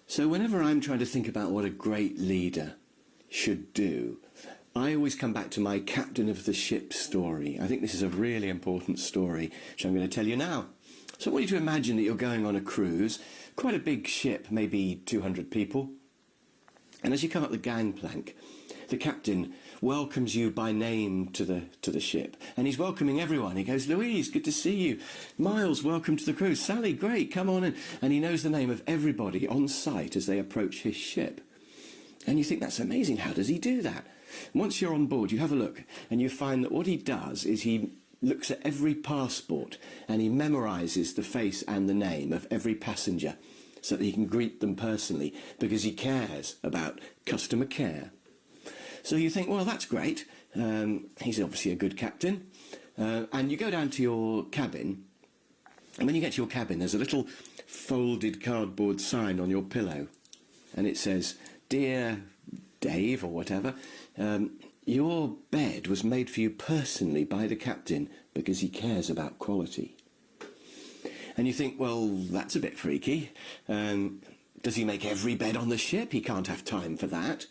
So whenever I'm trying to think about what a great leader should do, I always come back to my captain of the ship story. I think this is a really important story, which I'm going to tell you now. So I want you to imagine that you're going on a cruise, quite a big ship, maybe 200 people. And as you come up the gangplank, the captain welcomes you by name to the ship. And he's welcoming everyone. He goes, "Louise, good to see you. Miles, welcome to the cruise. Sally, great, come on in." And he knows the name of everybody on site as they approach his ship. And you think, that's amazing. How does he do that? Once you're on board, you have a look, and you find that what he does is he looks at every passport and he memorises the face and the name of every passenger so that he can greet them personally, because he cares about customer care. So you think, well, that's great. He's obviously a good captain. And you go down to your cabin, and when you get to your cabin, there's a little folded cardboard sign on your pillow, and it says, "Dear Dave," or whatever, "your bed was made for you personally by the captain because he cares about quality." And you think, well, that's a bit freaky. Does he make every bed on the ship? He can't have time for that.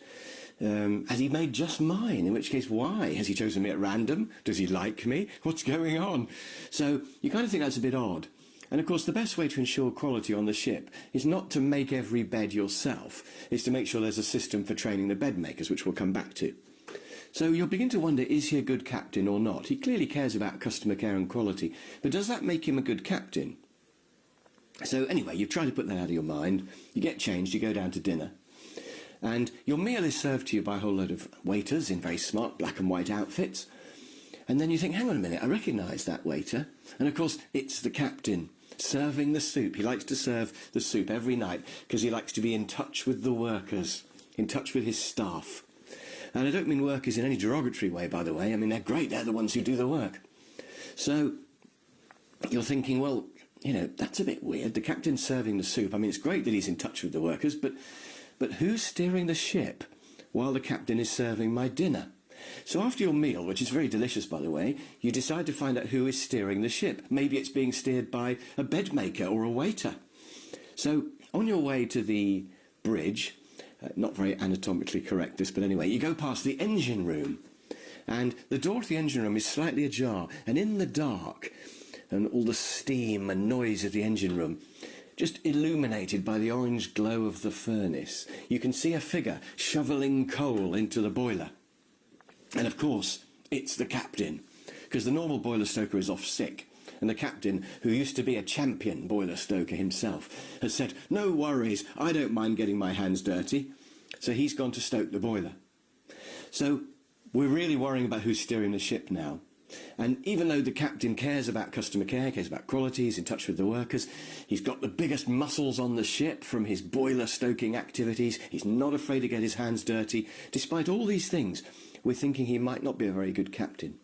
Has he made just mine? In which case, why? Has he chosen me at random? Does he like me? What's going on? So you kind of think that's a bit odd. And of course, the best way to ensure quality on the ship is not to make every bed yourself, is to make sure there's a system for training the bed makers, which we'll come back to. So you'll begin to wonder, is he a good captain or not? He clearly cares about customer care and quality, but does that make him a good captain? So anyway, you've tried to put that out of your mind. You get changed, you go down to dinner. And your meal is served to you by a whole load of waiters in very smart black and white outfits. And then you think, hang on a minute, I recognise that waiter. And of course, it's the captain serving the soup. He likes to serve the soup every night because he likes to be in touch with the workers, in touch with his staff. And I don't mean workers in any derogatory way, by the way. I mean, they're great. They're the ones who do the work. So you're thinking, well, you know, that's a bit weird. The captain's serving the soup. I mean, it's great that he's in touch with the workers, but who's steering the ship while the captain is serving my dinner? So after your meal, which is very delicious, by the way, you decide to find out who is steering the ship. Maybe it's being steered by a bed maker or a waiter. So on your way to the bridge, not very anatomically correct this, but anyway, you go past the engine room, and the door to the engine room is slightly ajar, and in the dark, and all the steam and noise of the engine room, just illuminated by the orange glow of the furnace, you can see a figure shoveling coal into the boiler. And of course, it's the captain, because the normal boiler stoker is off sick, and the captain, who used to be a champion boiler stoker himself, has said, "No worries, I don't mind getting my hands dirty." So he's gone to stoke the boiler. So we're really worrying about who's steering the ship now. And even though the captain cares about customer care, cares about quality, he's in touch with the workers, he's got the biggest muscles on the ship from his boiler stoking activities, he's not afraid to get his hands dirty. Despite all these things, we're thinking he might not be a very good captain.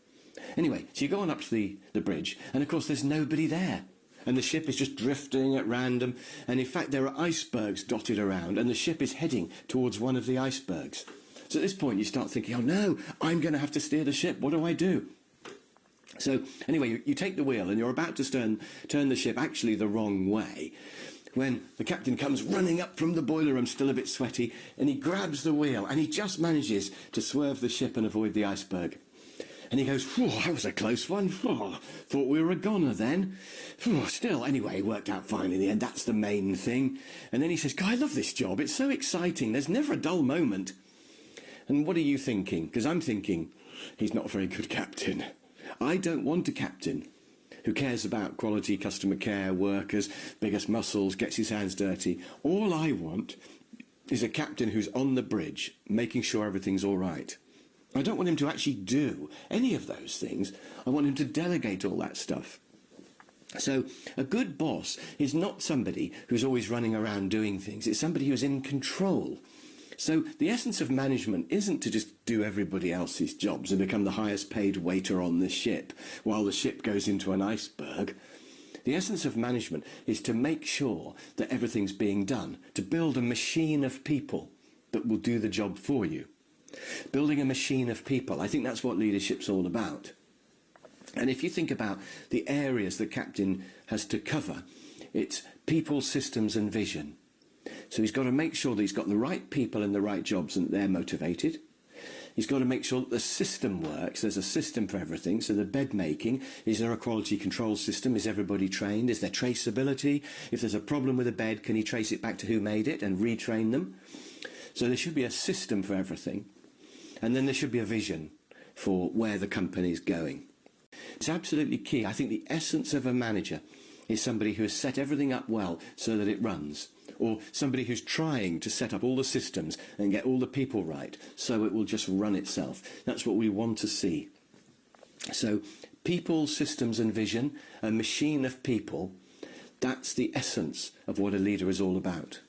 Anyway, so you go on up to the bridge, and of course there's nobody there. And the ship is just drifting at random, and in fact there are icebergs dotted around, and the ship is heading towards one of the icebergs. So at this point you start thinking, oh no, I'm going to have to steer the ship, what do I do? So anyway, you take the wheel and you're about to turn the ship actually the wrong way, when the captain comes running up from the boiler room, still a bit sweaty, and he grabs the wheel and he just manages to swerve the ship and avoid the iceberg. And he goes, "Whew, that was a close one. Oh, thought we were a goner then." Still, anyway, it worked out fine in the end. That's the main thing. And then he says, "God, I love this job. It's so exciting. There's never a dull moment." And what are you thinking? Because I'm thinking, he's not a very good captain. I don't want a captain who cares about quality, customer care, workers, biggest muscles, gets his hands dirty. All I want is a captain who's on the bridge, making sure everything's all right. I don't want him to actually do any of those things. I want him to delegate all that stuff. So a good boss is not somebody who's always running around doing things. It's somebody who's in control. So the essence of management isn't to just do everybody else's jobs and become the highest paid waiter on the ship while the ship goes into an iceberg. The essence of management is to make sure that everything's being done, to build a machine of people that will do the job for you. Building a machine of people, I think that's what leadership's all about. And if you think about the areas the captain has to cover, it's people, systems and vision. So he's got to make sure that he's got the right people in the right jobs and they're motivated. He's got to make sure that the system works. There's a system for everything. So the bed making, is there a quality control system? Is everybody trained? Is there traceability? If there's a problem with a bed, can he trace it back to who made it and retrain them? So there should be a system for everything. And then there should be a vision for where the company's going. It's absolutely key. I think the essence of a manager is somebody who has set everything up well so that it runs, or somebody who's trying to set up all the systems and get all the people right so it will just run itself. That's what we want to see. So people, systems and vision, a machine of people, that's the essence of what a leader is all about.